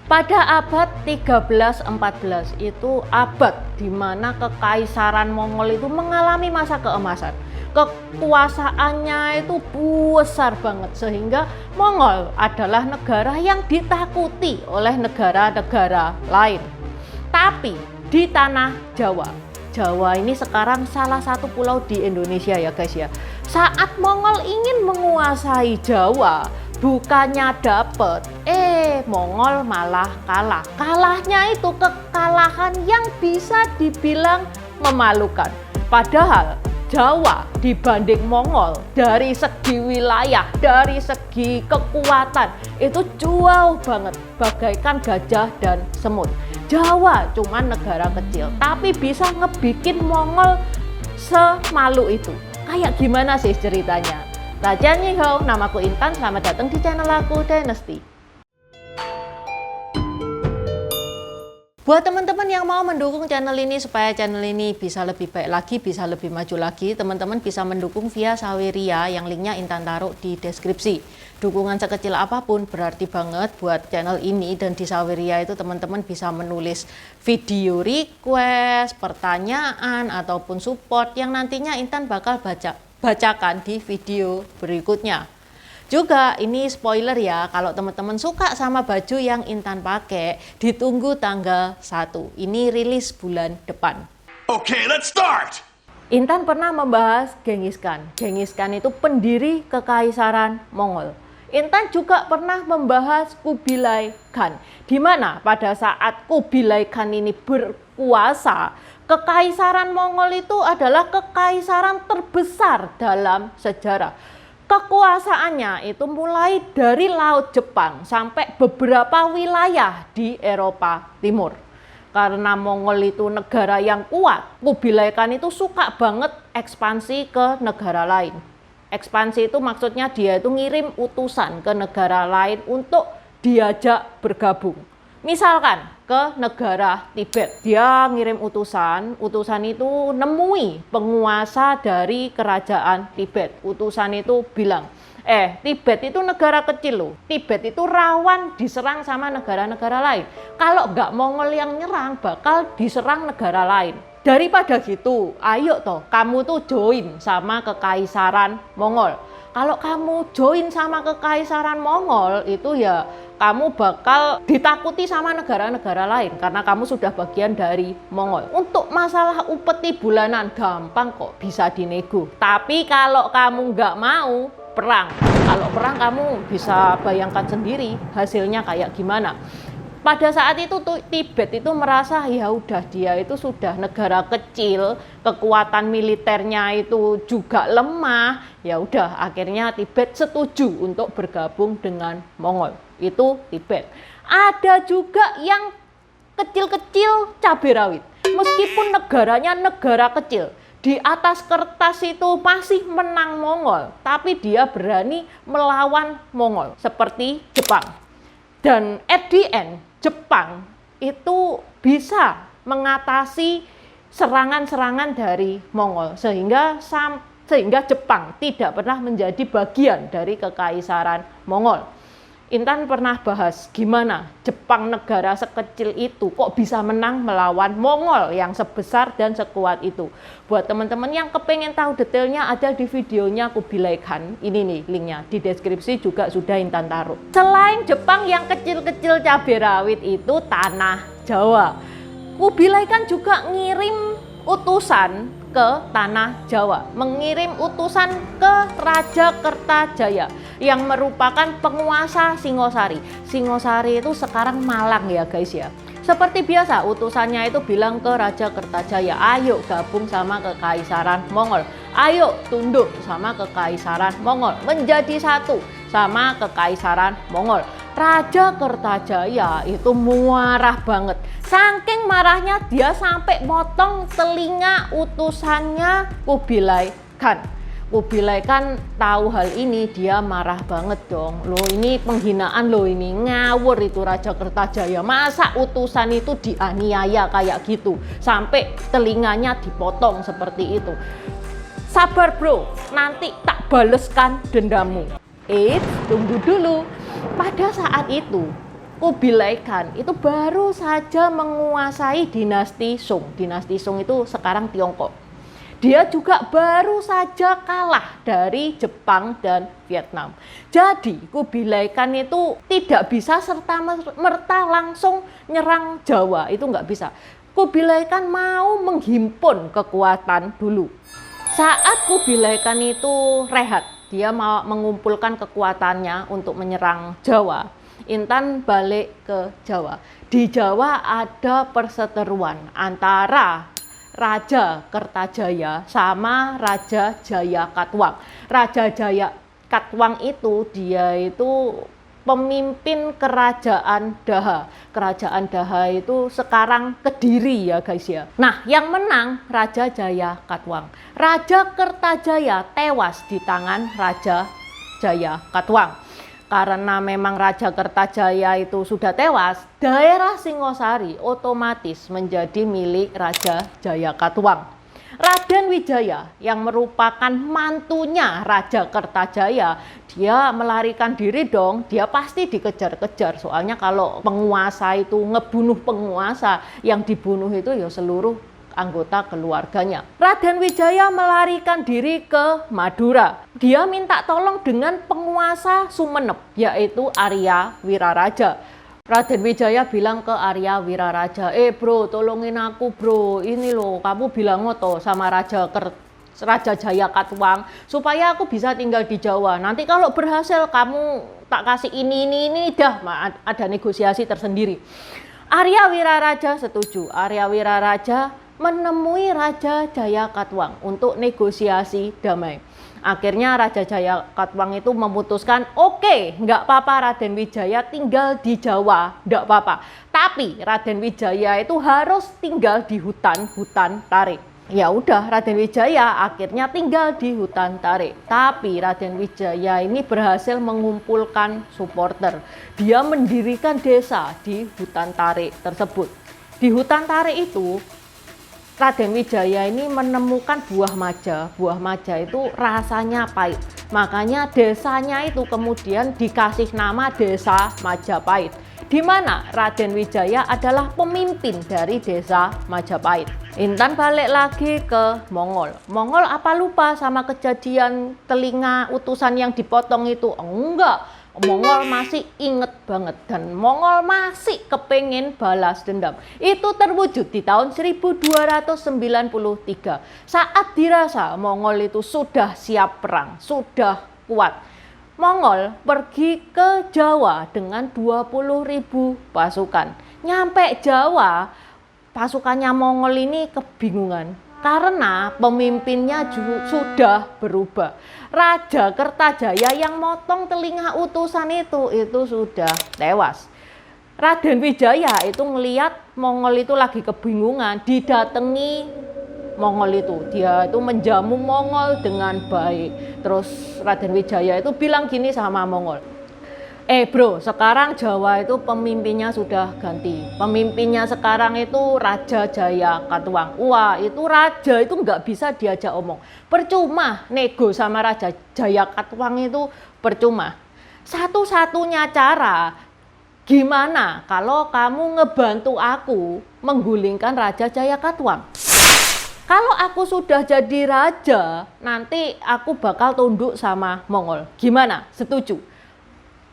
Pada abad 13-14 itu abad di mana kekaisaran Mongol itu mengalami masa keemasan. Kekuasaannya itu besar banget sehingga Mongol adalah negara yang ditakuti oleh negara-negara lain. Tapi di tanah Jawa, Jawa ini sekarang salah satu pulau di Indonesia ya guys ya. Saat Mongol ingin menguasai Jawa, bukannya dapet, Mongol malah kalah. Kalahnya itu kekalahan yang bisa dibilang memalukan. Padahal Jawa dibanding Mongol dari segi wilayah, dari segi kekuatan itu jauh banget, bagaikan gajah dan semut. Jawa cuma negara kecil, tapi bisa ngebikin Mongol semalu itu. Kayak gimana sih ceritanya? Raja Nihau, namaku Intan, selamat datang di channel aku Dynasty. Buat teman-teman yang mau mendukung channel ini supaya channel ini bisa lebih baik lagi, bisa lebih maju lagi, teman-teman bisa mendukung via Saweria yang linknya Intan taruh di deskripsi. Dukungan sekecil apapun berarti banget buat channel ini, dan di Saweria itu teman-teman bisa menulis video request, pertanyaan, ataupun support yang nantinya Intan bakal bacakan di video berikutnya. Juga ini spoiler ya, kalau teman-teman suka sama baju yang Intan pakai, ditunggu tanggal 1. Ini rilis bulan depan. Okay, let's start! Intan pernah membahas Genghis Khan. Genghis Khan itu pendiri kekaisaran Mongol. Intan juga pernah membahas Kubilai Khan, di mana pada saat Kubilai Khan ini berkuasa, kekaisaran Mongol itu adalah kekaisaran terbesar dalam sejarah. Kekuasaannya itu mulai dari Laut Jepang sampai beberapa wilayah di Eropa Timur. Karena Mongol itu negara yang kuat, Kubilai Khan itu suka banget ekspansi ke negara lain. Ekspansi itu maksudnya dia itu ngirim utusan ke negara lain untuk diajak bergabung. Misalkan ke negara Tibet, dia ngirim utusan itu nemui penguasa dari kerajaan Tibet. Utusan itu bilang, Tibet itu negara kecil loh, Tibet itu rawan diserang sama negara-negara lain. Kalau nggak Mongol yang nyerang, bakal diserang negara lain. Daripada gitu, ayo toh kamu tuh join sama kekaisaran Mongol. Kalau kamu join sama kekaisaran Mongol itu ya kamu bakal ditakuti sama negara-negara lain karena kamu sudah bagian dari Mongol. Untuk masalah upeti bulanan gampang kok, bisa dinego. Tapi kalau kamu nggak mau perang, kalau perang kamu bisa bayangkan sendiri hasilnya kayak gimana. Pada saat itu Tibet itu merasa ya udah dia itu sudah negara kecil, kekuatan militernya itu juga lemah, ya udah akhirnya Tibet setuju untuk bergabung dengan Mongol. Itu Tibet. Ada juga yang kecil-kecil cabai rawit. Meskipun negaranya negara kecil, di atas kertas itu masih menang Mongol, tapi dia berani melawan Mongol seperti Jepang. Dan at the end Jepang itu bisa mengatasi serangan-serangan dari Mongol sehingga Jepang tidak pernah menjadi bagian dari kekaisaran Mongol. Intan pernah bahas gimana Jepang negara sekecil itu kok bisa menang melawan Mongol yang sebesar dan sekuat itu. Buat teman-teman yang kepengen tahu detailnya ada di videonya Kubilai Khan. Ini nih linknya, di deskripsi juga sudah Intan taruh. Selain Jepang yang kecil-kecil cabai rawit itu tanah Jawa, Kubilai Khan juga ngirim utusan ke tanah Jawa, mengirim utusan ke Raja Kertajaya yang merupakan penguasa Singosari. Singosari itu sekarang Malang ya guys ya. Seperti biasa utusannya itu bilang ke Raja Kertajaya, ayo gabung sama kekaisaran Mongol, ayo tunduk sama kekaisaran Mongol, menjadi satu sama kekaisaran Mongol. Raja Kertajaya itu marah banget. Saking marahnya dia sampai motong telinga utusannya Kubilai Khan. Kubilai Khan tahu hal ini, dia marah banget dong. Loh ini penghinaan loh, ini ngawur itu Raja Kertajaya. Masa utusan itu dianiaya kayak gitu sampai telinganya dipotong seperti itu. Sabar bro, nanti tak baleskan dendammu. Tunggu dulu. Pada saat itu Kubilai Khan itu baru saja menguasai dinasti Song. Dinasti Song itu sekarang Tiongkok. Dia juga baru saja kalah dari Jepang dan Vietnam. Jadi Kubilai Khan itu tidak bisa serta-merta langsung nyerang Jawa, itu nggak bisa. Kubilai Khan mau menghimpun kekuatan dulu. Saat Kubilai Khan itu rehat, dia mau mengumpulkan kekuatannya untuk menyerang Jawa. Intan balik ke Jawa. Di Jawa ada perseteruan antara Raja Kertajaya sama Raja Jaya Katuang. Raja Jaya Katuang itu dia itu pemimpin kerajaan Daha. Kerajaan Daha itu sekarang Kediri ya guys ya. Nah, yang menang Raja Jaya Katuang. Raja Kertajaya tewas di tangan Raja Jaya Katuang. Karena memang Raja Kertajaya itu sudah tewas, daerah Singosari otomatis menjadi milik Raja Jaya Katuang. Raden Wijaya yang merupakan mantunya Raja Kertajaya, dia melarikan diri dong, dia pasti dikejar-kejar. Soalnya kalau penguasa itu ngebunuh penguasa, yang dibunuh itu ya seluruh anggota keluarganya. Raden Wijaya melarikan diri ke Madura. Dia minta tolong dengan penguasa Sumenep, yaitu Arya Wiraraja. Raden Wijaya bilang ke Arya Wiraraja, bro, tolongin aku bro, ini loh, kamu bilang ngoto sama Raja Jaya Katuang supaya aku bisa tinggal di Jawa. Nanti kalau berhasil kamu tak kasih ini dah, ada negosiasi tersendiri. Arya Wiraraja setuju. Arya Wiraraja menemui Raja Jaya Katuang untuk negosiasi damai. Akhirnya Raja Jaya Katuang itu memutuskan, oke, nggak apa-apa Raden Wijaya tinggal di Jawa, nggak apa-apa. Tapi Raden Wijaya itu harus tinggal di hutan tarik. Ya udah, Raden Wijaya akhirnya tinggal di hutan tarik. Tapi Raden Wijaya ini berhasil mengumpulkan supporter. Dia mendirikan desa di hutan tarik tersebut. Di hutan tarik itu Raden Wijaya ini menemukan buah maja. Buah maja itu rasanya pahit. Makanya desanya itu kemudian dikasih nama Desa Majapahit. Di mana Raden Wijaya adalah pemimpin dari Desa Majapahit. Intan balik lagi ke Mongol. Mongol apa lupa sama kejadian telinga utusan yang dipotong itu? Enggak. Mongol masih inget banget dan Mongol masih kepengen balas dendam. Itu terwujud di tahun 1293 saat dirasa Mongol itu sudah siap perang, sudah kuat. Mongol pergi ke Jawa dengan 20.000 pasukan. Nyampe Jawa, pasukannya Mongol ini kebingungan. Karena pemimpinnya sudah berubah. Raja Kertajaya yang motong telinga utusan itu sudah tewas. Raden Wijaya itu ngelihat Mongol itu lagi kebingungan, didatangi Mongol itu. Dia itu menjamu Mongol dengan baik. Terus Raden Wijaya itu bilang gini sama Mongol, bro, sekarang Jawa itu pemimpinnya sudah ganti. Pemimpinnya sekarang itu Raja Jaya Katuang. Wah, itu raja itu nggak bisa diajak omong. Percuma nego sama Raja Jaya Katuang itu percuma. Satu-satunya cara, gimana kalau kamu ngebantu aku menggulingkan Raja Jaya Katuang? Kalau aku sudah jadi raja, nanti aku bakal tunduk sama Mongol. Gimana? Setuju?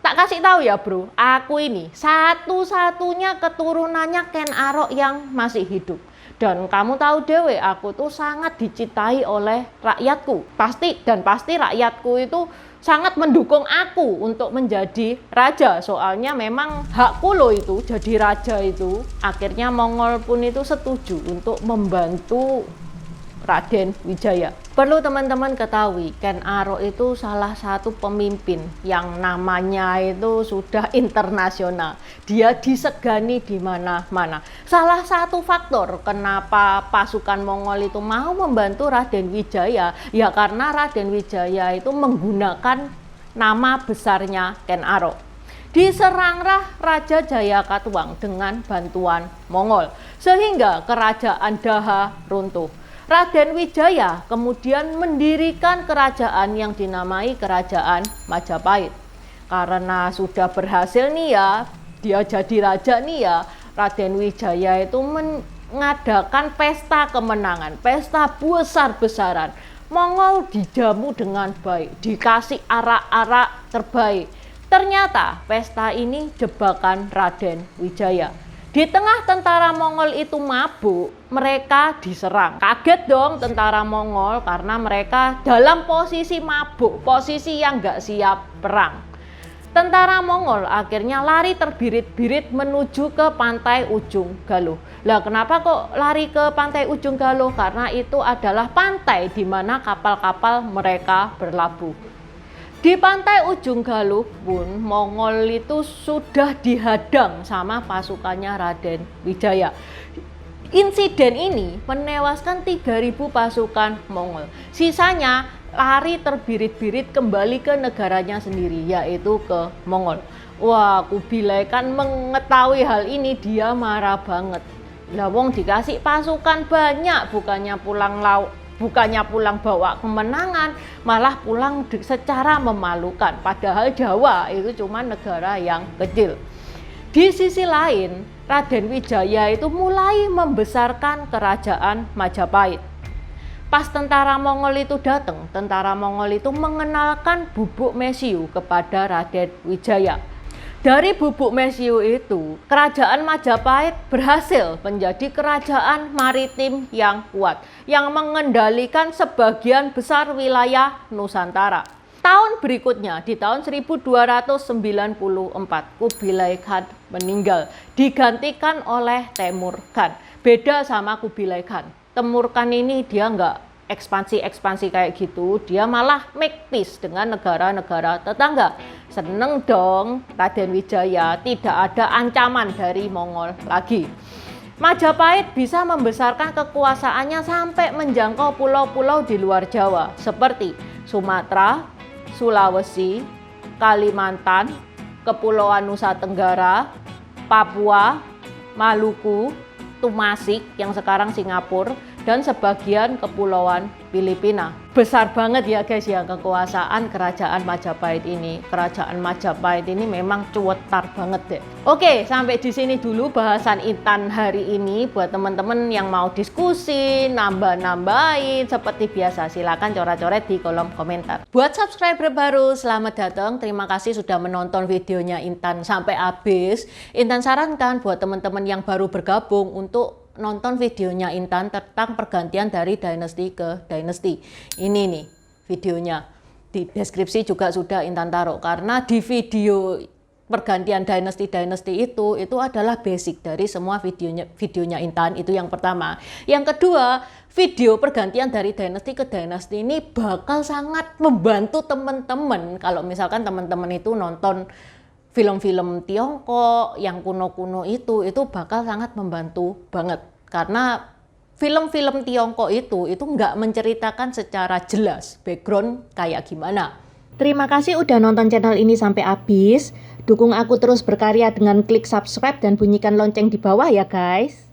Tak kasih tahu ya bro, aku ini satu-satunya keturunannya Ken Arok yang masih hidup. Dan kamu tahu dewe, aku tuh sangat dicintai oleh rakyatku. Pasti rakyatku itu sangat mendukung aku untuk menjadi raja. Soalnya memang hakku loh itu jadi raja itu. Akhirnya Mongol pun itu setuju untuk membantu Raden Wijaya. Perlu teman-teman ketahui, Ken Arok itu salah satu pemimpin yang namanya itu sudah internasional. Dia disegani di mana-mana. Salah satu faktor kenapa pasukan Mongol itu mau membantu Raden Wijaya, ya karena Raden Wijaya itu menggunakan nama besarnya Ken Arok. Diseranglah Raja Jaya Katuang dengan bantuan Mongol, sehingga kerajaan Daha runtuh. Raden Wijaya kemudian mendirikan kerajaan yang dinamai Kerajaan Majapahit. Karena sudah berhasil nih ya, dia jadi raja nih ya, Raden Wijaya itu mengadakan pesta kemenangan, pesta besar-besaran. Mongol dijamu dengan baik, dikasih arak-arak terbaik. Ternyata pesta ini jebakan Raden Wijaya. Di tengah tentara Mongol itu mabuk, mereka diserang. Kaget dong tentara Mongol karena mereka dalam posisi mabuk, posisi yang gak siap perang. Tentara Mongol akhirnya lari terbirit-birit menuju ke pantai Ujung Galuh. Lah kenapa kok lari ke pantai Ujung Galuh? Karena itu adalah pantai di mana kapal-kapal mereka berlabuh. Di pantai Ujung Galuh pun Mongol itu sudah dihadang sama pasukannya Raden Wijaya. Insiden ini menewaskan 3.000 pasukan Mongol. Sisanya lari terbirit-birit kembali ke negaranya sendiri, yaitu ke Mongol. Wah, Kubilai Khan mengetahui hal ini, dia marah banget. Lah wong dikasih pasukan banyak, bukannya pulang bawa kemenangan, malah pulang secara memalukan. Padahal Jawa itu cuma negara yang kecil. Di sisi lain, Raden Wijaya itu mulai membesarkan kerajaan Majapahit. Pas tentara Mongol itu datang, tentara Mongol itu mengenalkan Bubuk Mesiu kepada Raden Wijaya. Dari Bubuk Mesiu itu, kerajaan Majapahit berhasil menjadi kerajaan maritim yang kuat, yang mengendalikan sebagian besar wilayah Nusantara. Tahun berikutnya, di tahun 1294, Kubilai Khan meninggal, digantikan oleh Temur Khan. Beda sama Kubilai Khan. Temur Khan ini dia nggak ekspansi kayak gitu, dia malah make peace dengan negara-negara tetangga. Seneng dong Raden Wijaya, tidak ada ancaman dari Mongol lagi. Majapahit bisa membesarkan kekuasaannya sampai menjangkau pulau-pulau di luar Jawa seperti Sumatera, Sulawesi, Kalimantan, Kepulauan Nusa Tenggara, Papua, Maluku, Tumasik yang sekarang Singapura, dan sebagian kepulauan Filipina. Besar banget ya guys ya kekuasaan kerajaan Majapahit ini. Kerajaan Majapahit ini memang cuetar banget deh. Oke, sampai di sini dulu bahasan Intan hari ini. Buat teman-teman yang mau diskusi, nambah-nambahin seperti biasa, silakan coret-coret di kolom komentar. Buat subscriber baru, selamat datang. Terima kasih sudah menonton videonya Intan sampai habis. Intan sarankan buat teman-teman yang baru bergabung untuk nonton videonya Intan tentang pergantian dari dinasti ke dinasti. Ini nih videonya. Di deskripsi juga sudah Intan taruh, karena di video pergantian dinasti itu adalah basic dari semua videonya Intan. Itu yang pertama. Yang kedua, video pergantian dari dinasti ke dinasti ini bakal sangat membantu teman-teman kalau misalkan teman-teman itu nonton film-film Tiongkok yang kuno-kuno itu bakal sangat membantu banget, karena film-film Tiongkok itu nggak menceritakan secara jelas background kayak gimana. Terima kasih udah nonton channel ini sampai habis. Dukung aku terus berkarya dengan klik subscribe dan bunyikan lonceng di bawah ya guys.